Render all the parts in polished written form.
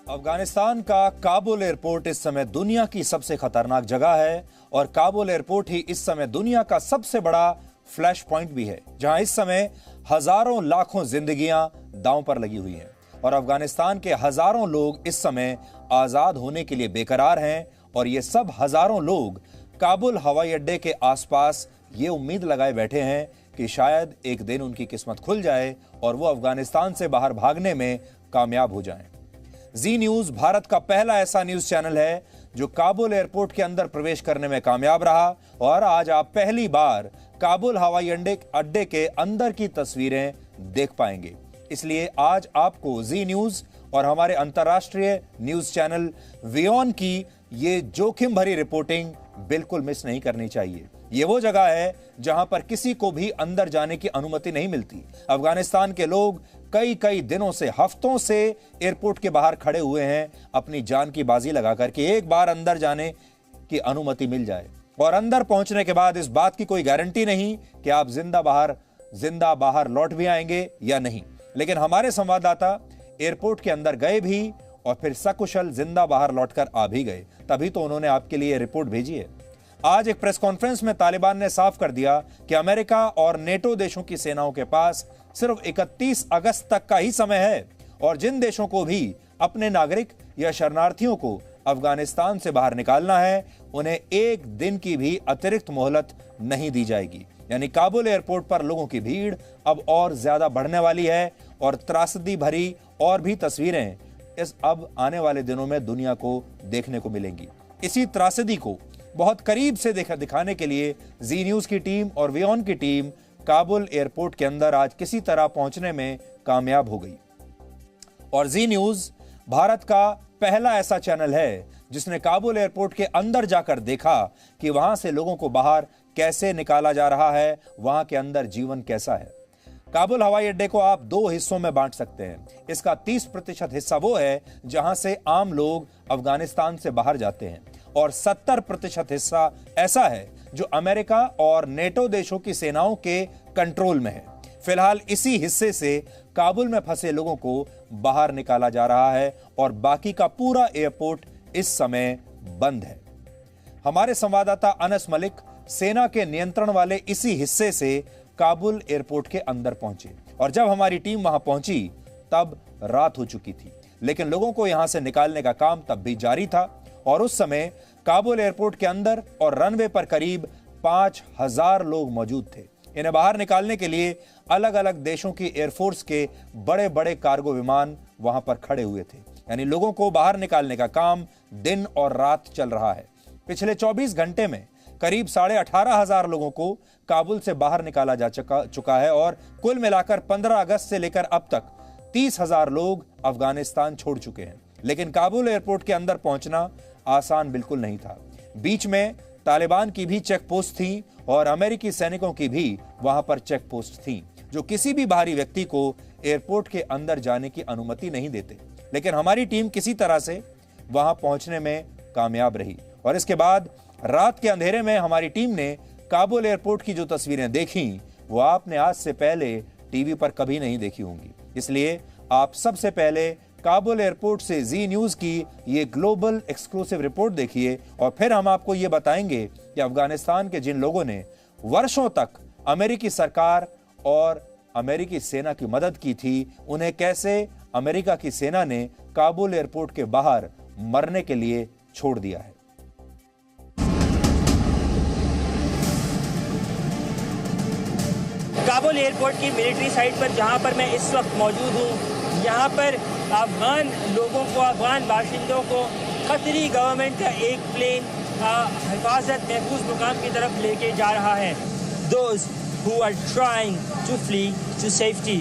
अफगानिस्तान का काबुल एयरपोर्ट इस समय दुनिया की सबसे खतरनाक जगह है और काबुल एयरपोर्ट ही इस समय दुनिया का सबसे बड़ा फ्लैश पॉइंट भी है, जहां इस समय हजारों लाखों जिंदगियां दांव पर लगी हुई हैं और अफगानिस्तान के हजारों लोग इस समय आजाद होने के लिए बेकरार हैं। और ये सब हजारों लोग काबुल हवाई अड्डे के आसपास ये उम्मीद लगाए बैठे हैं कि शायद एक दिन उनकी किस्मत खुल जाए और वो अफगानिस्तान से बाहर भागने में कामयाब हो जाएं। जी न्यूज भारत का पहला ऐसा न्यूज चैनल है जो काबुल एयरपोर्ट के अंदर प्रवेश करने में कामयाब रहा और आज आप पहली बार काबुल हवाई अड्डे के अंदर की तस्वीरें देख पाएंगे। इसलिए आज आपको जी न्यूज और हमारे अंतर्राष्ट्रीय न्यूज चैनल वियोन की ये जोखिम भरी रिपोर्टिंग बिल्कुल मिस नहीं करनी चाहिए। ये वो जगह है जहां पर किसी को भी अंदर जाने की अनुमति नहीं मिलती। अफगानिस्तान के लोग कई दिनों से, हफ्तों से एयरपोर्ट के बाहर खड़े हुए हैं अपनी जान की बाजी लगाकर कि एक बार अंदर जाने की अनुमति मिल जाए। और अंदर पहुंचने के बाद इस बात की कोई गारंटी नहीं कि आप जिंदा बाहर लौट भी आएंगे या नहीं। लेकिन हमारे संवाददाता एयरपोर्ट के अंदर गए भी और फिर सकुशल जिंदा बाहर लौटकर आ भी गए, तभी तो उन्होंने आपके लिए रिपोर्ट भेजी है। आज एक प्रेस कॉन्फ्रेंस में तालिबान ने साफ कर दिया कि अमेरिका और नेटो देशों की सेनाओं के पास सिर्फ 31 अगस्त तक का ही समय है और जिन देशों को भी अपने नागरिक या शरणार्थियों को अफगानिस्तान से बाहर निकालना है, उन्हें एक दिन की भी अतिरिक्त मोहलत नहीं दी जाएगी। यानी काबुल एयरपोर्ट पर लोगों की भीड़ अब और ज्यादा बढ़ने वाली है और त्रासदी भरी और भी तस्वीरें इस अब आने वाले दिनों में दुनिया को देखने को मिलेंगी। इसी त्रासदी को बहुत करीब से दिखाने के लिए जी न्यूज की टीम और वियोन की टीम काबुल एयरपोर्ट के अंदर आज किसी तरह पहुंचने में कामयाब हो गई। और जी न्यूज भारत का पहला ऐसा चैनल है जिसने काबुल एयरपोर्ट के अंदर जाकर देखा कि वहां से लोगों को बाहर कैसे निकाला जा रहा है, वहां के अंदर जीवन कैसा है। काबुल हवाई अड्डे को आप दो हिस्सों में बांट सकते हैं। इसका 30% हिस्सा वो है जहां से आम लोग अफगानिस्तान से बाहर जाते हैं और 70% हिस्सा ऐसा है जो अमेरिका और नेटो देशों की सेनाओं के कंट्रोल में है। फिलहाल इसी हिस्से से काबुल में फंसे लोगों को बाहर निकाला जा रहा है और बाकी का पूरा एयरपोर्ट इस समय बंद है। हमारे संवाददाता अनस मलिक सेना के नियंत्रण वाले इसी हिस्से से काबुल एयरपोर्ट के अंदर पहुंचे और जब हमारी टीम वहां पहुंची तब रात हो चुकी थी, लेकिन लोगों को यहां से निकालने का काम तब भी जारी था। और उस समय काबुल एयरपोर्ट के अंदर और रनवे पर करीब 5000 लोग मौजूद थे। इन्हें बाहर निकालने के लिए अलग अलग देशों की एयरफोर्स के बड़े बड़े कार्गो विमान वहां पर खड़े हुए थे। यानी लोगों को बाहर निकालने का काम दिन और रात चल रहा है। पिछले 24 घंटे में करीब 18,500 लोगों को काबुल से बाहर निकाला जा चुका है और कुल मिलाकर 15 अगस्त से लेकर अब तक 30,000 लोग अफगानिस्तान छोड़ चुके हैं। लेकिन काबुल एयरपोर्ट के अंदर पहुंचना आसान बिल्कुल नहीं था। बीच में तालिबान की भी चेक पोस्ट थी और अमेरिकी सैनिकों की भी वहां पर चेक पोस्ट थी जो किसी भी बाहरी व्यक्ति को एयरपोर्ट के अंदर जाने की अनुमति नहीं देते। लेकिन हमारी टीम किसी तरह से वहां पहुंचने में कामयाब रही और इसके बाद रात के अंधेरे में हमारी टीम ने काबुल एयरपोर्ट की जो तस्वीरें देखी वो आपने आज से पहले टीवी पर कभी नहीं देखी होंगी। इसलिए आप सबसे पहले काबुल एयरपोर्ट से जी न्यूज की ये ग्लोबल एक्सक्लूसिव रिपोर्ट देखिए और फिर हम आपको ये बताएंगे कि अफगानिस्तान के जिन लोगों ने वर्षों तक अमेरिकी सरकार और अमेरिकी सेना की मदद की थी, उन्हें कैसे अमेरिका की सेना ने काबुल एयरपोर्ट के बाहर मरने के लिए छोड़ दिया है। काबुल एयरपोर्ट की मिलिट्री साइट पर जहां पर मैं इस वक्त मौजूद हूं, यहां पर अफगान लोगों को, अफगान बाशिंदों को कतरी गवर्नमेंट का एक प्लेन हिफाजत महफूज मुकाम की तरफ लेके जा रहा है। Those who are trying to flee to safety.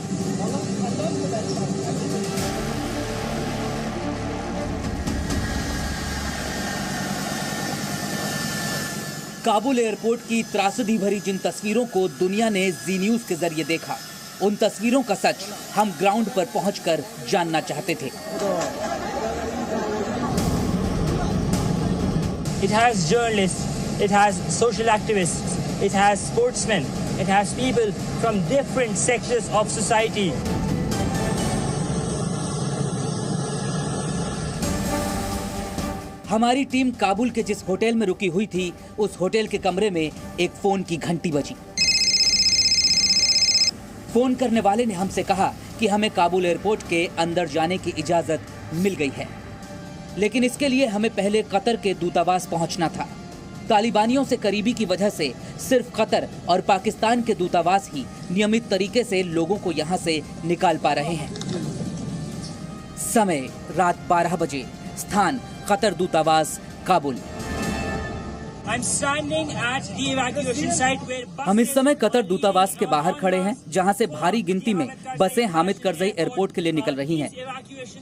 Kabul airport की त्रासदी भरी जिन तस्वीरों को दुनिया ने जी न्यूज के जरिए देखा, उन तस्वीरों का सच हम ग्राउंड पर पहुंचकर जानना चाहते थे। It has journalists, it has social activists, it has sportsmen, it has people from different sectors of society. हमारी टीम काबुल के जिस होटल में रुकी हुई थी, उस होटल के कमरे में एक फोन की घंटी बजी। फोन करने वाले ने हमसे कहा कि हमें काबुल एयरपोर्ट के अंदर जाने की इजाजत मिल गई है, लेकिन इसके लिए हमें पहले कतर के दूतावास पहुंचना था। तालिबानियों से करीबी की वजह से सिर्फ कतर और पाकिस्तान के दूतावास ही नियमित तरीके से लोगों को यहां से निकाल पा रहे हैं। समय रात 12 बजे, स्थान कतर दूतावास, काबुल। हम इस समय कतर दूतावास के बाहर खड़े हैं, जहां से भारी गिनती में बसें हामिद करजई एयरपोर्ट के लिए निकल रही हैं।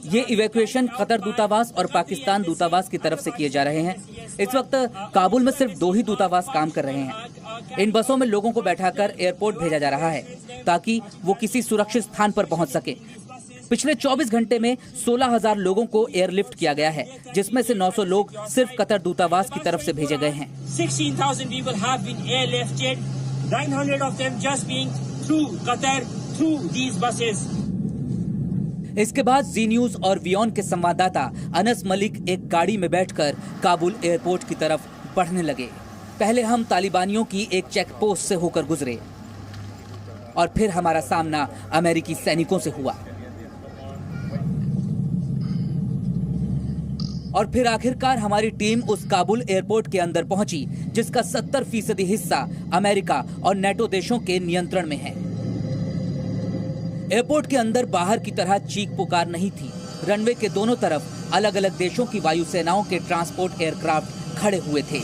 ये इवैक्यूएशन कतर दूतावास और पाकिस्तान दूतावास की तरफ से किए जा रहे हैं। इस वक्त काबुल में सिर्फ 2 ही दूतावास काम कर रहे हैं। इन बसों में लोगों को बैठाकर एयरपोर्ट भेजा जा रहा है ताकि वो किसी सुरक्षित स्थान पर पहुंच सके। पिछले 24 घंटे में 16,000 लोगों को एयरलिफ्ट किया गया है, जिसमें से 900 लोग सिर्फ कतर दूतावास की तरफ से भेजे गए हैं। 16,000 people have been airlifted, 900 of them just being through Qatar, through these buses. इसके बाद जी न्यूज और वियॉन के संवाददाता अनस मलिक एक गाड़ी में बैठकर काबुल एयरपोर्ट की तरफ बढ़ने लगे। पहले हम तालिबानियों की एक चेक पोस्ट से होकर गुजरे और फिर हमारा सामना अमेरिकी सैनिकों से हुआ और फिर आखिरकार हमारी टीम उस काबुल एयरपोर्ट के अंदर पहुंची, जिसका 70% हिस्सा अमेरिका और नेटो देशों के नियंत्रण में है। एयरपोर्ट के अंदर बाहर की तरह चीख पुकार नहीं थी। रनवे के दोनों तरफ अलग अलग देशों की वायुसेनाओं के ट्रांसपोर्ट एयरक्राफ्ट खड़े हुए थे,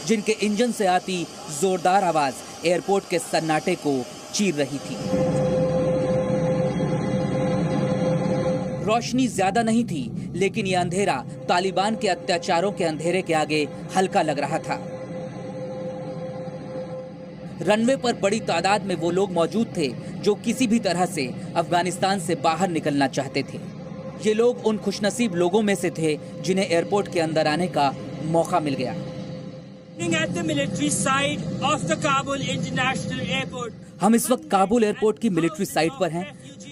जिनके इंजन से आती जोरदार आवाज एयरपोर्ट के सन्नाटे को चीर रही थी। रोशनी ज्यादा नहीं थी, लेकिन ये अंधेरा तालिबान के अत्याचारों के अंधेरे के आगे हल्का लग रहा था। रनवे पर बड़ी तादाद में वो लोग मौजूद थे जो किसी भी तरह से अफगानिस्तान से बाहर निकलना चाहते थे। ये लोग उन खुशनसीब लोगों में से थे जिन्हें एयरपोर्ट के अंदर आने का मौका मिल गया। At the military side of the Kabul International Airport. हम इस वक्त काबुल एयरपोर्ट की मिलिट्री साइट पर हैं।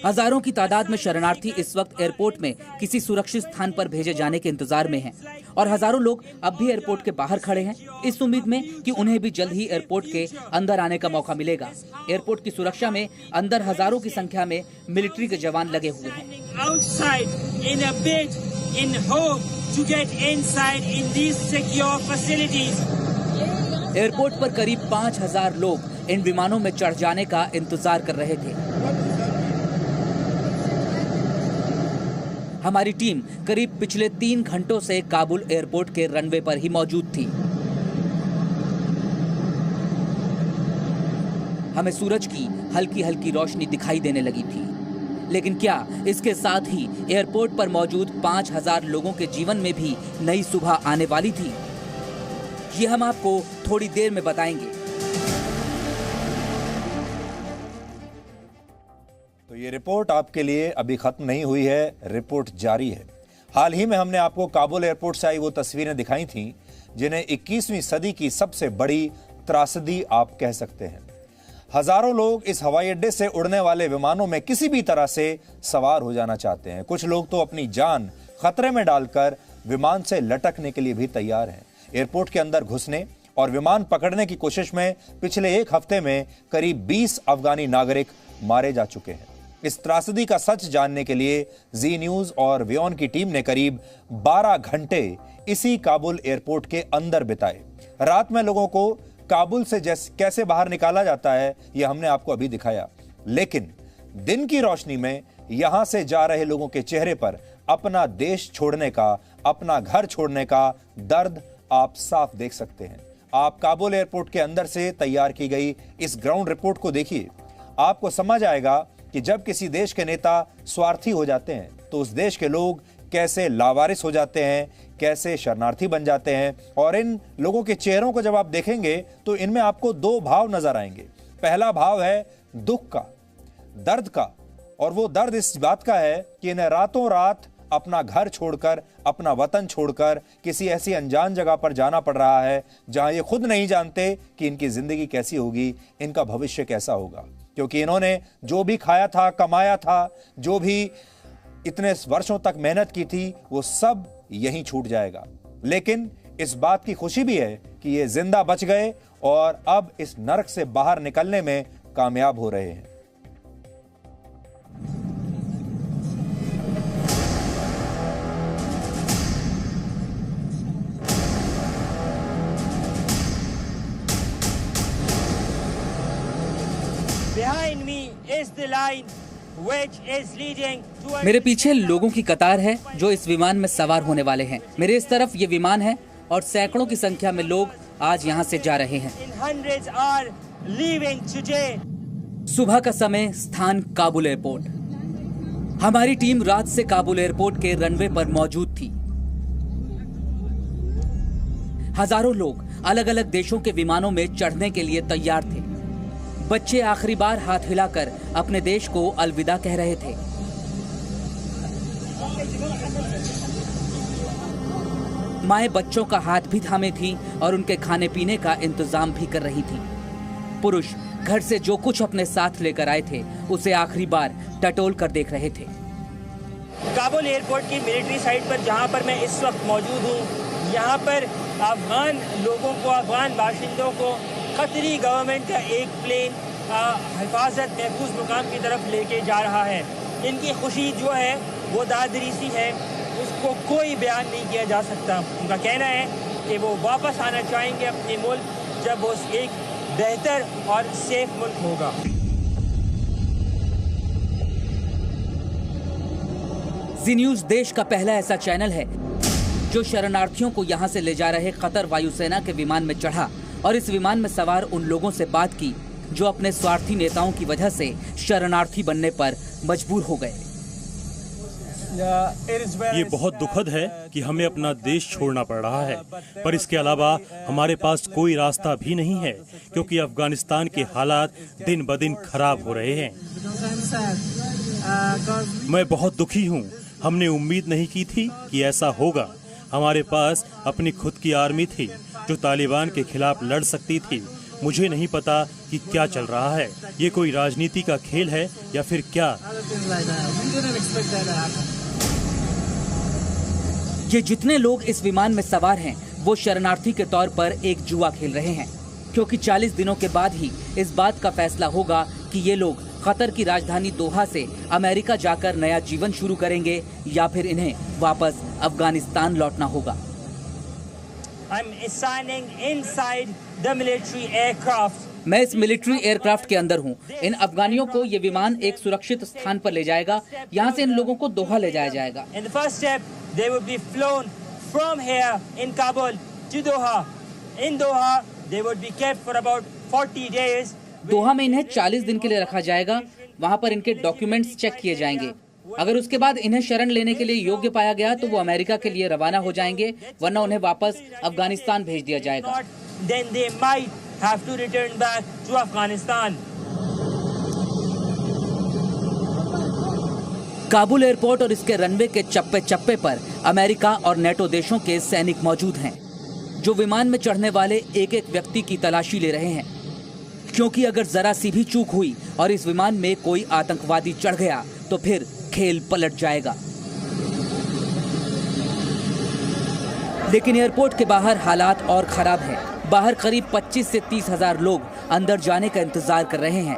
हजारों की तादाद में शरणार्थी इस वक्त एयरपोर्ट में किसी सुरक्षित स्थान पर भेजे जाने के इंतजार में हैं और हजारों लोग अब भी एयरपोर्ट के बाहर खड़े हैं, इस उम्मीद में कि उन्हें भी जल्द ही एयरपोर्ट के अंदर आने का मौका मिलेगा। एयरपोर्ट की सुरक्षा में अंदर हजारों की संख्या में मिलिट्री के जवान लगे हुए हैं। एयरपोर्ट पर करीब 5,000 लोग इन विमानों में चढ़ जाने का इंतजार कर रहे थे। हमारी टीम करीब पिछले 3 घंटों से काबुल एयरपोर्ट के रनवे पर ही मौजूद थी। हमें सूरज की हल्की हल्की रोशनी दिखाई देने लगी थी, लेकिन क्या इसके साथ ही एयरपोर्ट पर मौजूद 5,000 लोगों के जीवन में भी नई सुबह आने वाली थी? ये हम आपको थोड़ी देर में बताएंगे। तो ये रिपोर्ट आपके लिए अभी खत्म नहीं हुई है, रिपोर्ट जारी है। हाल ही में हमने आपको काबुल एयरपोर्ट से आई वो तस्वीरें दिखाई थीं जिन्हें 21वीं सदी की सबसे बड़ी त्रासदी आप कह सकते हैं। हजारों लोग इस हवाई अड्डे से उड़ने वाले विमानों में किसी भी तरह से सवार हो जाना चाहते हैं। कुछ लोग तो अपनी जान खतरे में डालकर विमान से लटकने के लिए भी तैयार हैं। एयरपोर्ट के अंदर घुसने और विमान पकड़ने की कोशिश में पिछले 1 हफ्ते में करीब 20 अफगानी नागरिक मारे जा चुके हैं। इस त्रासदी का सच जानने के लिए जी न्यूज और वियॉन की टीम ने करीब 12 घंटे इसी काबुल एयरपोर्ट के अंदर बिताए। रात में लोगों को काबुल से कैसे बाहर निकाला जाता है यह हमने आपको अभी दिखाया, लेकिन दिन की रोशनी में यहां से जा रहे लोगों के चेहरे पर अपना देश छोड़ने का, अपना घर छोड़ने का दर्द आप साफ देख सकते हैं। आप काबुल एयरपोर्ट के अंदर से तैयार की गई इस ग्राउंड रिपोर्ट को देखिए। आपको समझ आएगा कि जब किसी देश के नेता स्वार्थी हो जाते हैं तो उस देश के लोग कैसे लावारिस हो जाते हैं, कैसे शरणार्थी बन जाते हैं। और इन लोगों के चेहरों को जब आप देखेंगे तो इनमें आपको 2 भाव नजर आएंगे। पहला भाव है दुख का, दर्द का, और वो दर्द इस बात का है कि इन्हें रातों रात अपना घर छोड़कर, अपना वतन छोड़कर किसी ऐसी अनजान जगह पर जाना पड़ रहा है जहां ये खुद नहीं जानते कि इनकी जिंदगी कैसी होगी, इनका भविष्य कैसा होगा। क्योंकि इन्होंने जो भी खाया था, कमाया था, जो भी इतने वर्षों तक मेहनत की थी वो सब यहीं छूट जाएगा। लेकिन इस बात की खुशी भी है कि ये जिंदा बच गए और अब इस नरक से बाहर निकलने में कामयाब हो रहे हैं। Behind me is the line which is leading towards... मेरे पीछे लोगों की कतार है जो इस विमान में सवार होने वाले हैं। मेरे इस तरफ ये विमान है और सैकड़ों की संख्या में लोग आज यहाँ से जा रहे हैं। In hundreds are leaving today. सुबह का समय, स्थान काबुल एयरपोर्ट। हमारी टीम रात से काबुल एयरपोर्ट के रनवे पर मौजूद थी। हजारों लोग अलग अलग देशों के विमानों में चढ़ने के लिए तैयार थे। बच्चे आखिरी बार हाथ हिलाकर अपने देश को अलविदा कह रहे थे। माएं बच्चों का हाथ भी थामे थीं और उनके खाने पीने का इंतजाम भी कर रही थीं। पुरुष घर से जो कुछ अपने साथ लेकर आए थे उसे आखिरी बार टटोल कर देख रहे थे। काबुल एयरपोर्ट की मिलिट्री साइट पर जहां पर मैं इस वक्त मौजूद हूं, यहां पर अफगान लोगों को, अफगान बाशिंदों को कतरी गवर्नमेंट का एक प्लेन हिफाजत महफूज मुकाम की तरफ लेके जा रहा है। इनकी खुशी जो है वो दादरी सी है, उसको कोई बयान नहीं किया जा सकता। उनका कहना है कि वो वापस आना चाहेंगे अपने मुल्क जब वो एक बेहतर और सेफ मुल्क होगा। जी न्यूज़ देश का पहला ऐसा चैनल है जो शरणार्थियों को यहां से ले जा रहे कतर वायुसेना के विमान में चढ़ा और इस विमान में सवार उन लोगों से बात की जो अपने स्वार्थी नेताओं की वजह से शरणार्थी बनने पर मजबूर हो गए। ये बहुत दुखद है कि हमें अपना देश छोड़ना पड़ रहा है, पर इसके अलावा हमारे पास कोई रास्ता भी नहीं है क्योंकि अफगानिस्तान के हालात दिन ब दिन खराब हो रहे हैं। मैं बहुत दुखी हूँ। हमने उम्मीद नहीं की थी कि ऐसा होगा। हमारे पास अपनी खुद की आर्मी थी जो तालिबान के खिलाफ लड़ सकती थी। मुझे नहीं पता कि क्या चल रहा है, ये कोई राजनीति का खेल है या फिर क्या। ये जितने लोग इस विमान में सवार हैं वो शरणार्थी के तौर पर एक जुआ खेल रहे हैं, क्योंकि 40 दिनों के बाद ही इस बात का फैसला होगा कि ये लोग कतर की राजधानी दोहा से अमेरिका जाकर नया जीवन शुरू करेंगे या फिर इन्हें वापस अफगानिस्तान लौटना होगा। I'm standing inside the military aircraft. मैं इस मिलिट्री एयरक्राफ्ट के अंदर हूँ। इन अफगानियों को ये विमान एक सुरक्षित स्थान पर ले जाएगा। यहाँ से इन लोगों को दोहा ले जाया जाएगा। In the first step, they would be flown from here in Kabul to Doha. In Doha, they would be kept for about 40 days. दोहा में इन्हें 40 दिन के लिए रखा जाएगा। वहाँ पर इनके डॉक्यूमेंट्स चेक किए जाएंगे। अगर उसके बाद इन्हें शरण लेने के लिए योग्य पाया गया तो वो अमेरिका के लिए रवाना हो जाएंगे, वरना उन्हें वापस अफगानिस्तान भेज दिया जाएगा। Then they might have to return back to Afghanistan. Kabul airport और इसके रनवे के चप्पे चप्पे पर अमेरिका और नेटो देशों के सैनिक मौजूद हैं, जो विमान में चढ़ने वाले एक एक व्यक्ति की तलाशी ले रहे हैं, क्योंकि अगर जरा सी भी चूक हुई और इस विमान में कोई आतंकवादी चढ़ गया तो फिर खेल पलट जाएगा। लेकिन एयरपोर्ट के बाहर हालात और खराब हैं। बाहर करीब 25 से 30 हजार लोग अंदर जाने का इंतजार कर रहे हैं।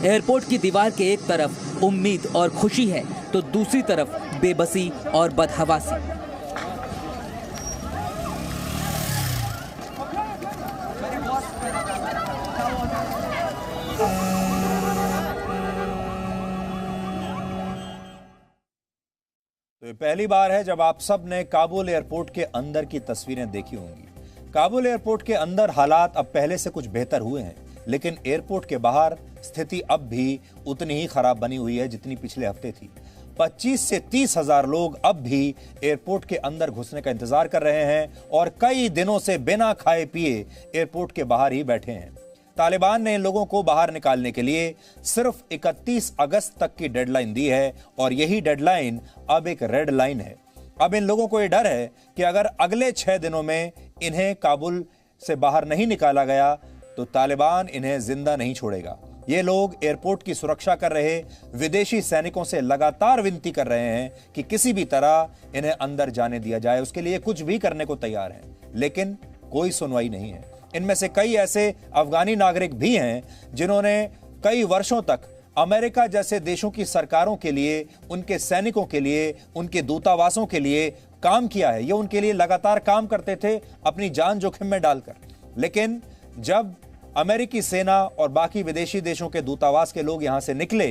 एयरपोर्ट की दीवार के एक तरफ उम्मीद और खुशी है तो दूसरी तरफ बेबसी और बदहवासी। तो ये पहली बार है जब आप सब ने काबुल एयरपोर्ट के अंदर की तस्वीरें देखी होंगी। काबुल एयरपोर्ट के अंदर हालात अब पहले से कुछ बेहतर हुए हैं, लेकिन एयरपोर्ट के बाहर स्थिति अब भी उतनी ही खराब बनी हुई है जितनी पिछले हफ्ते थी। 25 से 30 हजार लोग अब भी एयरपोर्ट के अंदर घुसने का इंतजार कर रहे हैं और कई दिनों से बिना खाए पिए एयरपोर्ट के बाहर ही बैठे हैं। तालिबान ने इन लोगों को बाहर निकालने के लिए सिर्फ 31 अगस्त तक की डेडलाइन दी है और यही डेडलाइन अब एक रेड लाइन है। अब इन लोगों को यह डर है कि अगर अगले 6 दिनों में इन्हें काबुल से बाहर नहीं निकाला गया तो तालिबान इन्हें जिंदा नहीं छोड़ेगा। ये लोग एयरपोर्ट की सुरक्षा कर रहे विदेशी सैनिकों से लगातार विनती कर रहे हैं कि किसी भी तरह इन्हें अंदर जाने दिया जाए। उसके लिए कुछ भी करने को तैयार हैं, लेकिन कोई सुनवाई नहीं है। इनमें से कई ऐसे अफगानी नागरिक भी हैं जिन्होंने कई वर्षों तक अमेरिका जैसे देशों की सरकारों के लिए, उनके सैनिकों के लिए, उनके दूतावासों के लिए काम किया है। ये उनके लिए लगातार काम करते थे अपनी जान जोखिम में डालकर। लेकिन जब अमेरिकी सेना और बाकी विदेशी देशों के दूतावास के लोग यहां से निकले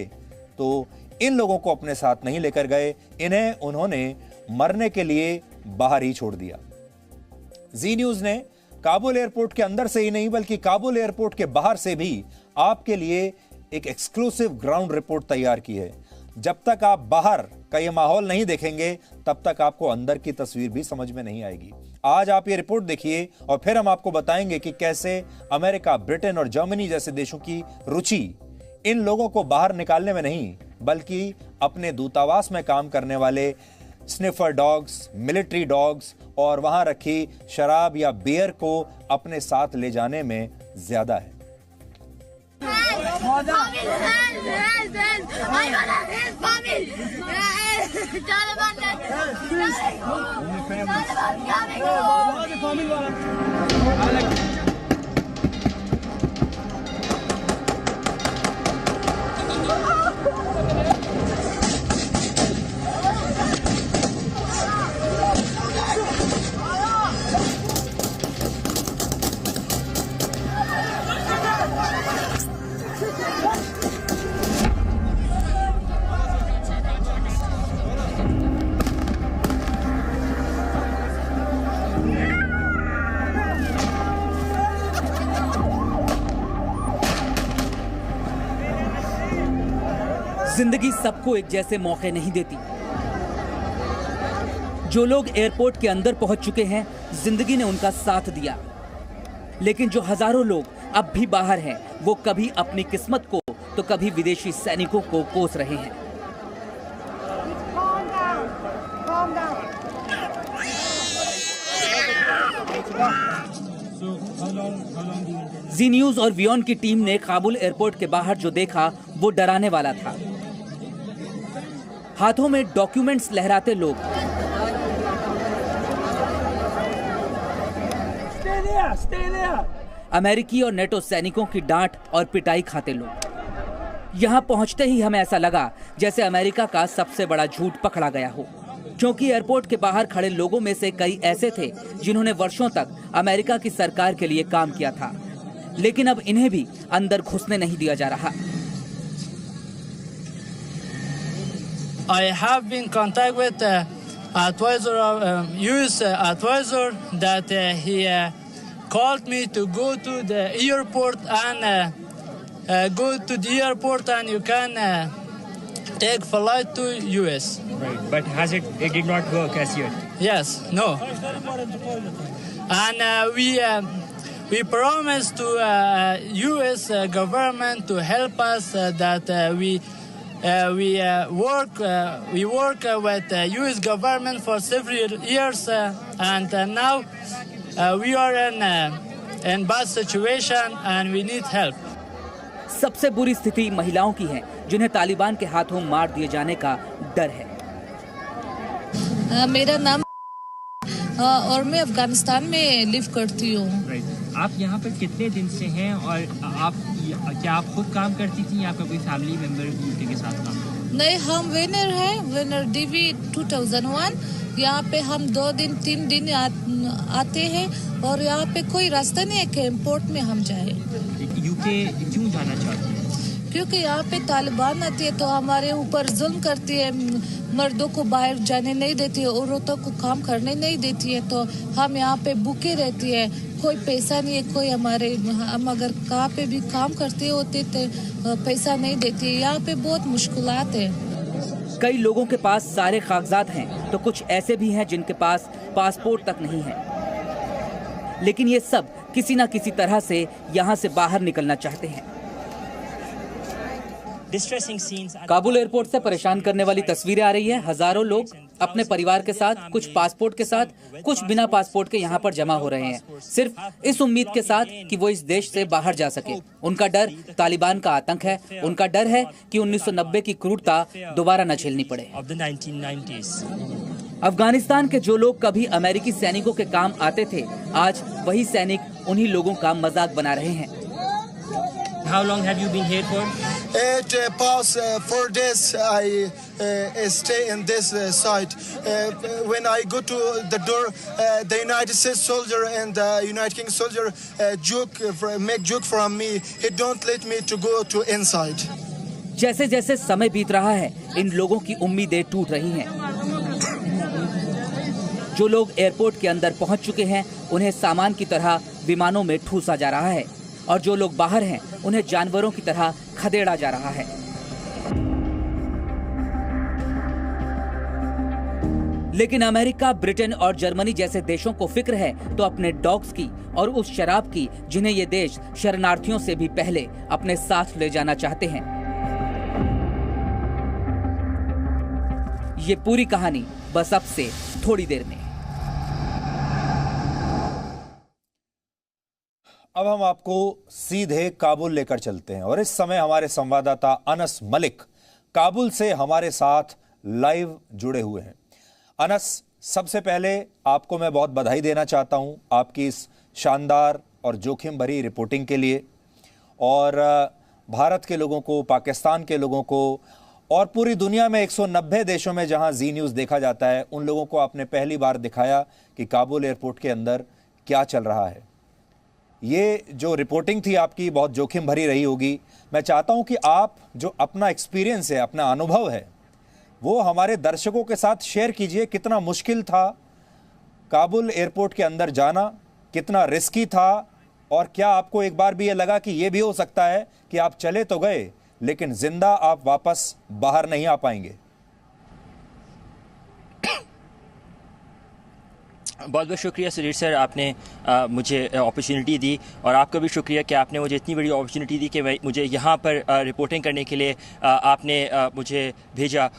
तो इन लोगों को अपने साथ नहीं लेकर गए। इन्हें उन्होंने मरने के लिए बाहर ही छोड़ दिया। जी न्यूज ने काबुल एयरपोर्ट के अंदर से ही नहीं बल्कि काबुल एयरपोर्ट के बाहर से भी आपके लिए एक एक्सक्लूसिव ग्राउंड रिपोर्ट तैयार की है। जब तक आप बाहर का ये माहौल नहीं देखेंगे तब तक आपको अंदर की तस्वीर भी समझ में नहीं आएगी। आज आप ये रिपोर्ट देखिए और फिर हम आपको बताएंगे कि कैसे अमेरिका, ब्रिटेन और जर्मनी जैसे देशों की रुचि इन लोगों को बाहर निकालने में नहीं बल्कि अपने दूतावास में काम करने वाले स्निफर डॉग्स, मिलिट्री डॉग्स और वहां रखी शराब या बियर को अपने साथ ले जाने में ज्यादा है। जिंदगी सबको एक जैसे मौके नहीं देती। जो लोग एयरपोर्ट के अंदर पहुंच चुके हैं, जिंदगी ने उनका साथ दिया, लेकिन जो हजारों लोग अब भी बाहर हैं, वो कभी अपनी किस्मत को तो कभी विदेशी सैनिकों को कोस रहे हैं। जी न्यूज और वियॉन की टीम ने काबुल एयरपोर्ट के बाहर जो देखा वो डराने वाला था। हाथों में डॉक्यूमेंट्स लहराते लोग, अमेरिकी और नेटो सैनिकों की डांट और पिटाई खाते लोग। यहां पहुंचते ही हमें ऐसा लगा जैसे अमेरिका का सबसे बड़ा झूठ पकड़ा गया हो, क्योंकि एयरपोर्ट के बाहर खड़े लोगों में से कई ऐसे थे जिन्होंने वर्षों तक अमेरिका की सरकार के लिए काम किया था, लेकिन अब इन्हें भी अंदर घुसने नहीं दिया जा रहा। I have been in contact with advisor of U.S. advisor that he called me to go to the airport and go to the airport and you can take flight to U.S. Right, but it did not work as yet? Yes, no. And we promised to U.S. government to help us that we work with U.S. government for several years and now we are in bad situation and we need help. सबसे बुरी स्थिति महिलाओं की है जिन्हें तालिबान के हाथों मार दिए जाने का डर है। मेरा नाम और मैं अफगानिस्तान में लिव करती हूँ। आप यहाँ पर कितने दिन से हैं और क्या आप खुद काम करती थी या आपका कोई फैमिली मेंबर उनके साथ काम करता? नहीं, हम वेनर हैं, वेनर DV 2001। यहाँ पे हम 2 दिन 3 दिन आते हैं और यहाँ पे कोई रास्ता नहीं है कि एयरपोर्ट में हम जाए। यूके क्यों जाना चाहते हैं? क्योंकि यहाँ पे तालिबान आती है तो हमारे ऊपर जुल्म करती है, मर्दों को बाहर जाने नहीं देती है, औरतों को काम करने नहीं देती है, तो हम यहाँ पे भूखे रहती है। कोई पैसा नहीं है, कोई हम अगर कहाँ पे भी काम करते होते तो पैसा नहीं देती है। यहाँ पे बहुत मुश्किलात है। कई लोगों के पास सारे कागजात हैं तो कुछ ऐसे भी हैं जिनके पास पासपोर्ट तक नहीं है, लेकिन ये सब किसी न किसी तरह से यहाँ से बाहर निकलना चाहते हैं। काबुल एयरपोर्ट से परेशान करने वाली तस्वीरें आ रही है। हजारों लोग अपने परिवार के साथ, कुछ पासपोर्ट के साथ, कुछ बिना पासपोर्ट के यहाँ पर जमा हो रहे हैं, सिर्फ इस उम्मीद के साथ कि वो इस देश से बाहर जा सके। उनका डर तालिबान का आतंक है, उनका डर है कि 1990 की क्रूरता दोबारा न झेलनी पड़े। अफगानिस्तान के जो लोग कभी अमेरिकी सैनिकों के काम आते थे, आज वही सैनिक उन्हीं लोगों का मजाक बना रहे हैं। How long have you been here for? It past 4 days. I stay in this site. When I go to the door, the United States soldier and the United Kingdom soldier make joke from me. He don't let me to go to inside. जैसे जैसे समय बीत रहा है, इन लोगों की उम्मीदें टूट रही हैं। जो लोग एयरपोर्ट के अंदर पहुंच चुके हैं, उन्हें सामान की तरह विमानों में ठूसा जा रहा है, और जो लोग बाहर हैं, उन्हें जानवरों की तरह खदेड़ा जा रहा है। लेकिन अमेरिका, ब्रिटेन और जर्मनी जैसे देशों को फिक्र है तो अपने डॉग्स की और उस शराब की जिन्हें ये देश शरणार्थियों से भी पहले अपने साथ ले जाना चाहते हैं। ये पूरी कहानी बस अब से थोड़ी देर में। अब हम आपको सीधे काबुल लेकर चलते हैं और इस समय हमारे संवाददाता अनस मलिक काबुल से हमारे साथ लाइव जुड़े हुए हैं। अनस, सबसे पहले आपको मैं बहुत बधाई देना चाहता हूं आपकी इस शानदार और जोखिम भरी रिपोर्टिंग के लिए, और भारत के लोगों को, पाकिस्तान के लोगों को और पूरी दुनिया में 190 देशों में जहां जी न्यूज़ देखा जाता है, उन लोगों को आपने पहली बार दिखाया कि काबुल एयरपोर्ट के अंदर क्या चल रहा है। ये जो रिपोर्टिंग थी आपकी बहुत जोखिम भरी रही होगी। मैं चाहता हूं कि आप जो अपना एक्सपीरियंस है, अपना अनुभव है, वो हमारे दर्शकों के साथ शेयर कीजिए। कितना मुश्किल था काबुल एयरपोर्ट के अंदर जाना, कितना रिस्की था, और क्या आपको एक बार भी ये लगा कि ये भी हो सकता है कि आप चले तो गए लेकिन जिंदा आप वापस बाहर नहीं आ पाएंगे? बहुत बहुत शुक्रिया सुधीर सर, आपने मुझे अपॉर्चुनिटी दी, और आपका भी शुक्रिया कि आपने मुझे इतनी बड़ी अपॉर्चुनिटी दी कि मुझे यहाँ पर रिपोर्टिंग करने के लिए आपने मुझे भेजा।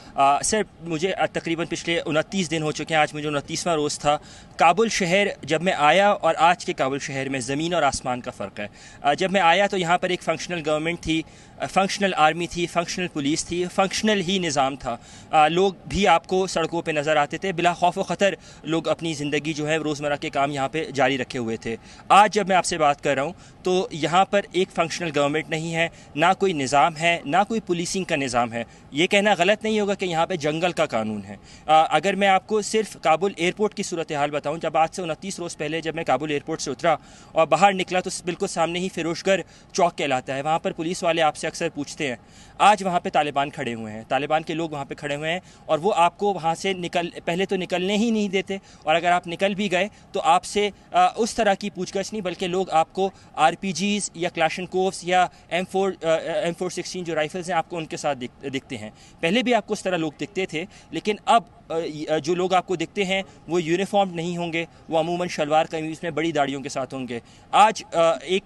सर, मुझे तकरीबन पिछले 29 दिन हो चुके हैं, आज मुझे 29वां रोज़ था। काबुल शहर जब मैं आया और आज के काबुल शहर में ज़मीन और आसमान का फ़र्क है। जब मैं आया तो यहाँ पर एक फ़ंक्शनल गवर्नमेंट थी, फंक्शनल आर्मी थी, फंक्शनल पुलिस थी, फंक्शनल ही निज़ाम था। लोग भी आपको सड़कों पे नज़र आते थे, बिला खौफ व ख़तर लोग अपनी ज़िंदगी जो है रोज़मर्रा के काम यहाँ पे जारी रखे हुए थे। आज जब मैं आपसे बात कर रहा हूँ तो यहाँ पर एक फंक्शनल गवर्नमेंट नहीं है, ना कोई निज़ाम है, ना कोई पुलिसिंग का निज़ाम है। ये कहना गलत नहीं होगा कि यहाँ पे जंगल का कानून है। अगर मैं आपको सिर्फ काबुल एयरपोर्ट की सूरत हाल बताऊँ, जब आज से 29 रोज़ पहले जब मैं काबुल एयरपोर्ट से उतरा और बाहर निकला तो बिल्कुल सामने ही फिरोजगर चौक कहलाता है, वहाँ पर पुलिस वाले आपसे अक्सर पूछते हैं। आज वहाँ पे तालिबान खड़े हुए हैं, तालिबान के लोग वहाँ पे खड़े हुए हैं, और वो आपको वहाँ से पहले तो निकलने ही नहीं देते, और अगर आप निकल भी गए तो आपसे उस तरह की पूछगछ नहीं, बल्कि लोग आपको RPGs या क्लाशनकोव्स या M416 जो राइफल्स हैं आपको उनके साथ दिखते हैं। पहले भी आपको उस तरह लोग दिखते थे, लेकिन अब जो लोग आपको दिखते हैं वो यूनिफॉर्म नहीं होंगे, वो अमूमन शलवार कमीज में बड़ी दाढ़ियों के साथ होंगे। आज एक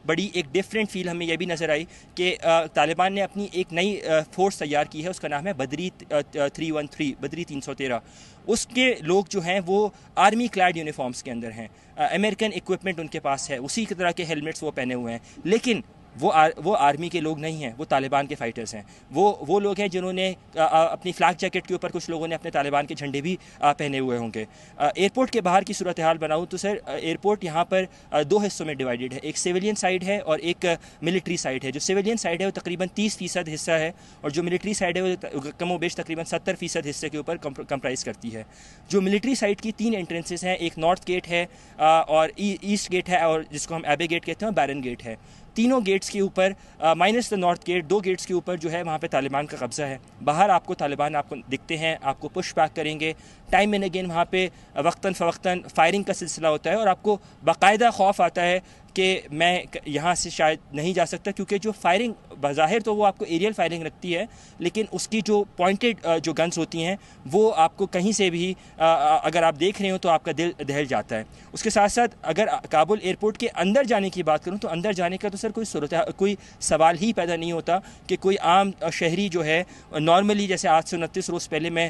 डिफरेंट फील हमें यह भी नज़र आई कि तालिबान ने अपनी एक नई फोर्स तैयार की है, उसका नाम है बदरी 313, बदरी 313। उसके लोग जो हैं वो आर्मी क्लैड यूनिफॉर्म्स के अंदर हैं, अमेरिकन इक्विपमेंट उनके पास है, उसी तरह के हेलमेट्स वो पहने हुए हैं, लेकिन वो आर्मी के लोग नहीं हैं, वो तालिबान के फाइटर्स हैं। वो लोग हैं जिन्होंने अपनी फ्लैग जैकेट के ऊपर कुछ लोगों ने अपने तालिबान के झंडे भी पहने हुए होंगे। एयरपोर्ट के बाहर की सूरत हाल बनाऊँ तो सर, एयरपोर्ट यहाँ पर 2 हिस्सों में डिवाइडेड है, एक सिविलियन साइड है और एक मिलिट्री साइड है। जो सिविलियन साइड है वो तकरीबन 30% हिस्सा है, और जो मिलिट्री साइड है वो कमोबेश तकरीबन 70% हिस्से के ऊपर कंप्राइज करती है। जो मिलिट्री साइड की 3 एंट्रेंसेस हैं, एक नॉर्थ गेट है और ईस्ट गेट है, और जिसको हम एबे गेट कहते हैं, और बैरन गेट है। तीनों गेट्स के ऊपर minus the north gate, 2 gates के ऊपर जो है वहाँ पे तालिबान का कब्ज़ा है। बाहर आपको तालिबान आपको दिखते हैं, आपको पुश बैक करेंगे, टाइम एंड अगेन वहाँ पे वक्तन फ़वक्तन फायरिंग का सिलसिला होता है, और आपको बाकायदा खौफ आता है कि मैं यहाँ से शायद नहीं जा सकता, क्योंकि जो फायरिंग बज़ाहिर तो वो आपको एरियल फायरिंग रखती है, लेकिन उसकी जो पॉइंटेड जो गन्स होती हैं वो आपको कहीं से भी अगर आप देख रहे हो तो आपका दिल दहल जाता है। उसके साथ साथ अगर काबुल एयरपोर्ट के अंदर जाने की बात करूँ तो अंदर जाने का तो सर कोई सवाल ही पैदा नहीं होता कि कोई आम शहरी जो है नॉर्मली, जैसे आज से 29 रोज़ पहले मैं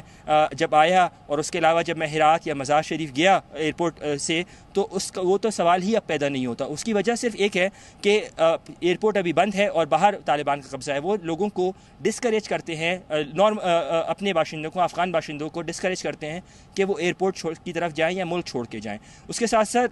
जब आया और उसके अलावा जब मैं हिरात या मज़ार शरीफ गया एयरपोर्ट से, तो उसका वो तो सवाल ही अब पैदा नहीं होता। उसकी वजह सिर्फ एक है कि एयरपोर्ट अभी बंद है और बाहर तालिबान का कब्ज़ा है। वो लोगों को डिस्करेज करते हैं, अपने बाशिंदों को, अफ़गान बाशिंदों को डिस्करेज करते हैं कि वो एयरपोर्ट की तरफ जाएँ या मुल्क छोड़ के जाएँ। उसके साथ साथ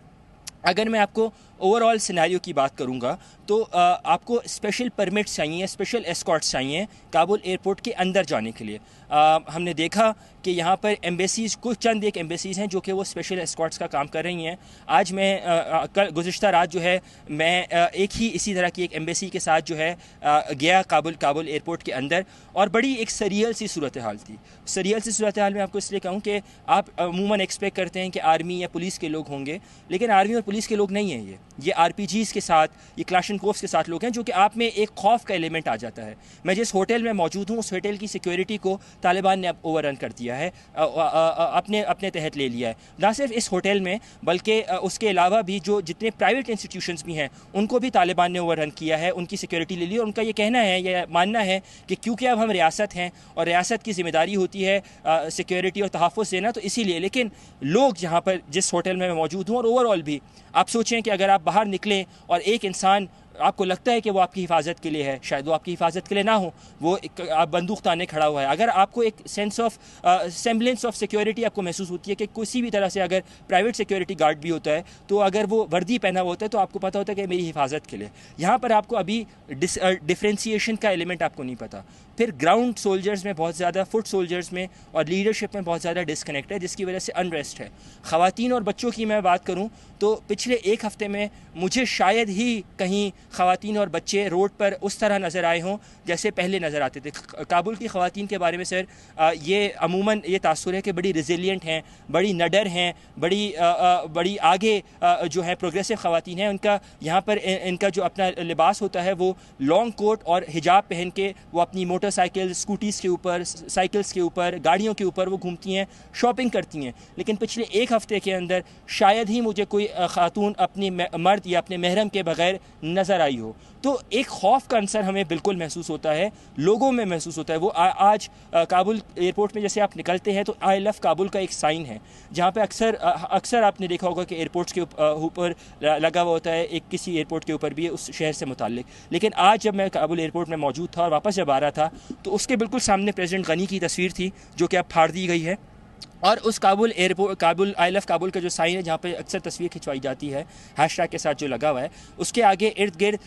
अगर मैं आपको ओवरऑल सिनेरियो की बात करूंगा तो आपको स्पेशल परमिट्स चाहिए, स्पेशल एस्कॉर्ट्स चाहिए काबुल एयरपोर्ट के अंदर जाने के लिए। हमने देखा कि यहाँ पर एम्बेसीज़, कुछ चंद एक एम्बेसीज़ हैं जो कि वो स्पेशल एस्कॉर्ट्स का काम कर रही हैं। आज मैं कल गुज़िश्ता रात जो है मैं एक ही इसी तरह की एक एम्बेसी के साथ जो है गया काबुल एयरपोर्ट के अंदर, और बड़ी एक सरियल सी सूरत हाल थी। सरियल सी सूरत हाल में आपको इसलिए कहूँ कि आप अमूमन एक्सपेक्ट करते हैं कि आर्मी या पुलिस के लोग होंगे, लेकिन आर्मी और पुलिस के लोग नहीं हैं। ये RPGs के साथ, ये क्लाशनकोव्स के साथ लोग हैं, जो कि आप में एक खौफ का एलिमेंट आ जाता है। मैं जिस होटल में मौजूद हूँ उस होटल की सिक्योरिटी को तालिबान ने अब ओवररन कर दिया है, अपने तहत ले लिया है। ना सिर्फ इस होटल में बल्कि उसके अलावा भी जो जितने प्राइवेट इंस्टीट्यूशंस भी हैं उनको भी तालिबान ने ओवररन किया है, उनकी सिक्योरिटी ले ली। और उनका ये कहना है, ये मानना है कि क्योंकि अब हम रियासत हैं और रियासत की ज़िम्मेदारी होती है सिक्योरिटी और तहफ़्फ़ुज़ देना, तो इसीलिए। लेकिन लोग जहाँ पर जिस होटल में मैं मौजूद हूँ और ओवरऑल भी आप सोचें कि अगर आप बाहर निकलें और एक इंसान आपको लगता है कि वो आपकी हिफाजत के लिए है, शायद वो आपकी हिफाजत के लिए ना हो, वो आप बंदूक ताने खड़ा हुआ है। अगर आपको एक sense of semblance of security आपको महसूस होती है कि किसी भी तरह से अगर प्राइवेट सिक्योरिटी गार्ड भी होता है तो अगर वो वर्दी पहना हुआ होता है तो आपको पता होता है कि मेरी हिफाजत के लिए। यहाँ पर आपको अभी डिफ्रेंसीशन का एलिमेंट आपको नहीं पता। फिर ग्राउंड सोल्जर्स में बहुत ज़्यादा, फुट सोल्जर्स में और लीडरशिप में बहुत ज़्यादा डिस्कनेक्ट है, जिसकी वजह से अनरेस्ट है। ख़वातीन और बच्चों की मैं बात करूँ तो पिछले एक हफ़्ते में मुझे शायद ही कहीं ख़वातीन और बच्चे रोड पर उस तरह नज़र आए हों जैसे पहले नज़र आते थे। काबुल की ख़वातीन के बारे में सर ये अमूमन ये तासुर है कि बड़ी रिजिलियंट हैं, बड़ी नडर हैं, बड़ी आगे जो है प्रोग्रेसिव ख़वातीन हैं। उनका यहाँ पर इनका जो अपना लिबास होता है वो लॉन्ग कोट और हिजाब पहन के वो अपनी मोटरसाइकिल, स्कूटीज़ के ऊपर, साइकिल्स के ऊपर, गाड़ियों के ऊपर वो घूमती हैं, शॉपिंग करती हैं। लेकिन पिछले एक हफ़्ते के अंदर शायद ही मुझे कोई खातून अपनी मर्द या अपने महरम के बगैर नज़र आई हो। तो एक खौफ का अंसर हमें बिल्कुल महसूस होता है, लोगों में महसूस होता है। वो आज काबुल एयरपोर्ट में जैसे आप निकलते हैं तो आई लव काबुल का एक साइन है, जहाँ पे अक्सर आपने देखा होगा कि एयरपोर्ट्स के ऊपर लगा हुआ होता है, एक किसी एयरपोर्ट के ऊपर भी है उस शहर से मुताल्लिक। लेकिन आज जब मैं काबुल एयरपोर्ट में मौजूद था और वापस जब आ रहा था तो उसके बिल्कुल सामने प्रेसिडेंट गनी की तस्वीर थी जो कि अब फाड़ दी गई है, और उस काबुल आई लव काबुल का जो साइन है जहाँ पे अक्सर तस्वीर खिंचवाई जाती है हैशटैग के साथ जो लगा हुआ है, उसके आगे इर्द गिर्द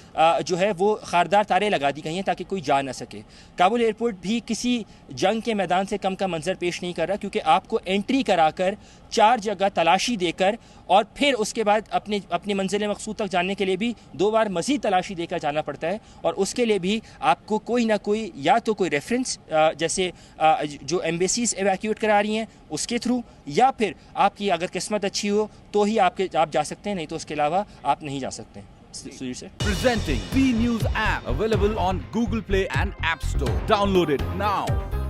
जो है वो खारदार तारे लगा दी गई हैं ताकि कोई जा ना सके। काबुल एयरपोर्ट भी किसी जंग के मैदान से कम का मंजर पेश नहीं कर रहा, क्योंकि आपको एंट्री कराकर 4 जगह तलाशी देकर और फिर उसके बाद अपनी मंजिल मकसूद तक जाने के लिए भी 2 बार मज़ीद तलाशी देकर जाना पड़ता है। और उसके लिए भी आपको कोई ना कोई, या तो कोई रेफरेंस जैसे जो एम्बेसीज एवैक्यूएट करा रही हैं उसके थ्रू, या फिर आपकी अगर किस्मत अच्छी हो तो ही आप जा सकते हैं, नहीं तो उसके अलावा आप नहीं जा सकते। Presenting B News app, available on Google Play and App Store. Download it now.